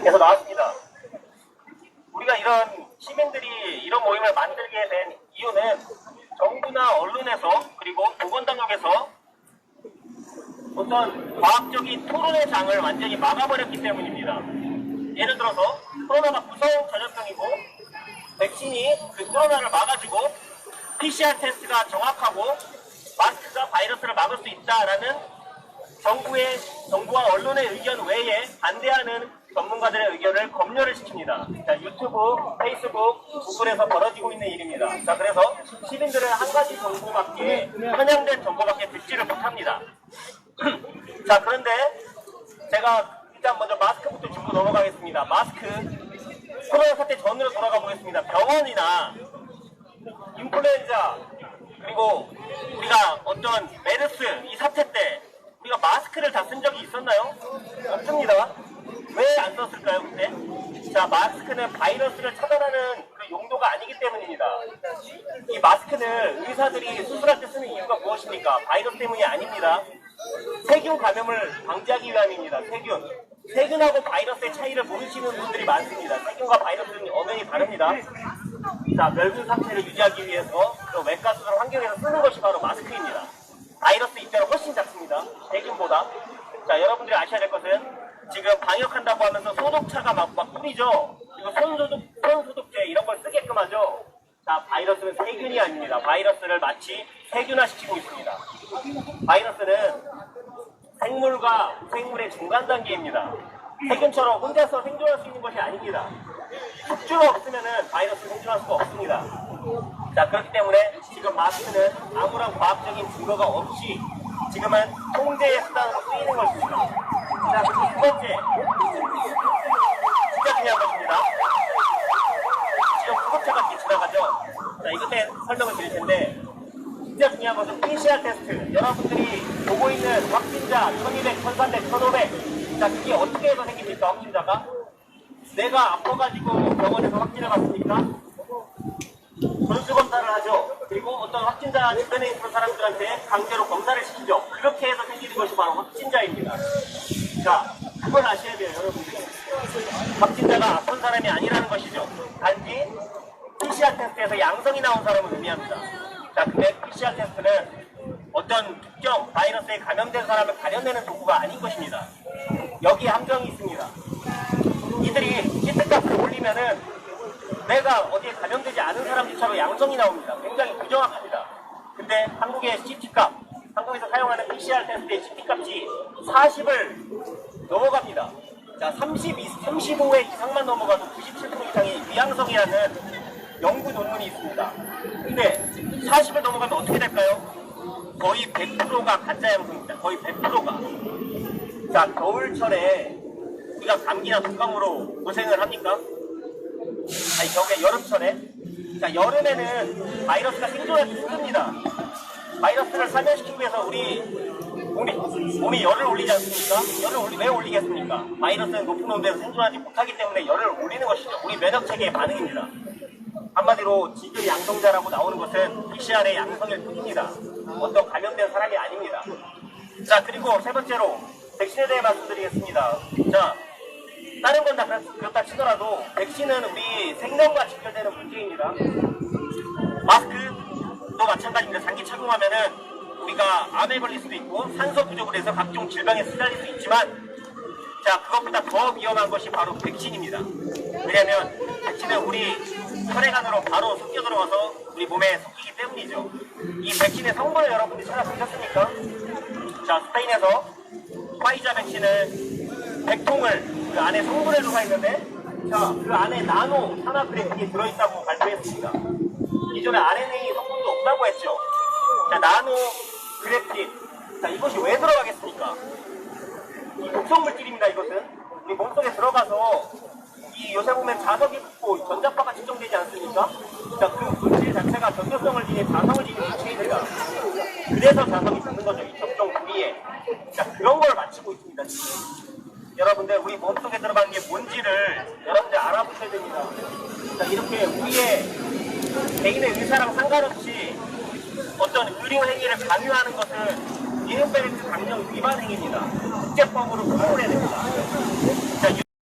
에서 나왔습니다. 우리가 이런 시민들이 이런 모임을 만들게 된 이유는 정부나 언론에서 그리고 보건당국에서 어떤 과학적인 토론의 장을 완전히 막아버렸기 때문입니다. 예를 들어서 코로나가 무서운 전염병이고 백신이 그 코로나를 막아주고 PCR 테스트가 정확하고 마스크가 바이러스를 막을 수 있다라는 정부와 언론의 의견 외에 반대하는 전문가들의 의견을 검열을 시킵니다. 자, 유튜브, 페이스북, 구글에서 벌어지고 있는 일입니다. 자, 그래서 시민들은 한 가지 정보밖에, 편향된 정보밖에 듣지를 못합니다. 자, 그런데 제가 일단 먼저 마스크부터 짚고 넘어가겠습니다. 마스크, 코로나 사태 전으로 돌아가 보겠습니다. 병원이나 인플루엔자, 그리고 우리가 어떤 메르스 이 사태 때 우리가 마스크를 다 쓴 적이 있었나요? 없습니다. 왜 안 썼을까요, 그때? 자, 마스크는 바이러스를 차단하는 그 용도가 아니기 때문입니다. 이 마스크는 의사들이 수술할 때 쓰는 이유가 무엇입니까? 바이러스 때문이 아닙니다. 세균 감염을 방지하기 위함입니다. 세균하고 바이러스의 차이를 모르시는 분들이 많습니다. 세균과 바이러스는 엄연히 다릅니다. 자, 멸균 상태를 유지하기 위해서 또 외과 수술 환경에서 쓰는 것이 바로 마스크입니다. 바이러스 입자는 훨씬 작습니다. 세균보다. 자, 여러분들이 아셔야 될 것은 지금 방역한다고 하면서 소독차가 막 뿌리죠. 그리고 손소독제 이런 걸 쓰게끔 하죠. 자, 바이러스는 세균이 아닙니다. 바이러스를 마치 세균화시키고 있습니다. 바이러스는 생물과 무생물의 중간 단계입니다. 세균처럼 혼자서 생존할 수 있는 것이 아닙니다. 숙주가 없으면 바이러스 생존할 수가 없습니다. 자, 그렇기 때문에 지금 마스크는 아무런 과학적인 증거가 없이 지금은 통제의 수단으로 쓰이는 것입니다. 자, 그리고 두 번째, 진짜 중요한 것입니다. 지금 구급차가 이렇게 지나가죠. 자, 이것 때 설명을 드릴 텐데 진짜 중요한 것은 PCR 테스트. 여러분들이 보고 있는 확진자 1200, 1300, 1500. 자, 그게 어떻게 해서 생깁니까? 확진자가? 내가 아파가지고 병원에서 확진을 받습니까? 전수검사를 하죠. 그리고 어떤 확진자 주변에 있는 사람들한테 강제로 검사를 시키죠. 그렇게 해서 생기는 것이 바로 확진자입니다. 자, 그걸 아셔야 돼요, 여러분들. 확진자가 아픈 사람이 아니라는 것이죠. 단지 PCR 테스트에서 양성이 나온 사람을 의미합니다. 자, 근데 PCR 테스트는 어떤 특정 바이러스에 감염된 사람을 가려내는 도구가 아닌 것입니다. 여기에 함정이 있습니다. 이들이 키트값을 올리면은 내가 어디에 감염되지 않은 사람들처럼 양성이 나옵니다. 굉장히 부정확합니다. 근데 한국의 CT값, 한국에서 사용하는 PCR 테스트의 CT값이 40을 넘어갑니다. 자, 35회 이상만 넘어가도 97% 이상이 위양성이라는 연구 논문이 있습니다. 근데 40을 넘어가면 어떻게 될까요? 거의 100%가 가짜 양성입니다. 거의 100%가. 자, 겨울철에 우리가 감기나 독감으로 고생을 합니까? 아니, 겨울에 여름철에. 자, 여름에는 바이러스가 생존하기 힘듭니다. 바이러스를 사면시키기 위해서 우리 몸이 열을 올리지 않습니까? 열을 왜 올리겠습니까? 바이러스는 높은 온도에서 생존하지 못하기 때문에 열을 올리는 것이죠. 우리 면역체계의 반응입니다. 한마디로 지금 양성자라고 나오는 것은 PCR의 양성일 뿐입니다. 어떤 감염된 사람이 아닙니다. 자, 그리고 세 번째로 백신에 대해 말씀드리겠습니다. 자, 다른 건 다 그렇다 치더라도 백신은 우리 생명과 직결되는 문제입니다. 마스크도 마찬가지입니다. 장기 착용하면은 우리가 암에 걸릴 수도 있고 산소 부족으로 해서 각종 질병에 시달릴 수 있지만, 자, 그것보다 더 위험한 것이 바로 백신입니다. 왜냐하면 백신은 우리 혈액안으로 바로 섞여 들어가서 우리 몸에 섞이기 때문이죠. 이 백신의 성분을 여러분들이 찾아보셨습니까? 자, 스페인에서 화이자 백신을 100통을 그 안에 성분을 조사했는데, 자, 그 안에 나노 산화그래픽이 들어있다고 발표했습니다. 기존에 RNA 성분도 없다고 했죠. 자, 나노 그래픽. 자, 이것이 왜 들어가겠습니까? 이 독성 물질입니다. 이것은 우리 몸속에 들어가서 이 요새 보면 자석이 붙고 전자파가 측정되지 않습니까? 자, 그 물질 자체가 전도성을 지닌 자성을 지닌 물질입니다. 그래서 자석이 붙는 거죠. 이 접종 부위에. 자, 그런 걸 맞추고 있습니다. 지금. 여러분들, 우리 몸속에 들어간 게 뭔지를 여러분들 알아보셔야 됩니다. 자, 이렇게 우리의 개인의 의사랑 상관없이 어떤 의료 행위를 강요하는 것은 이른바 강령 위반 행위입니다. 국제법으로 처벌해야 됩니다. 자,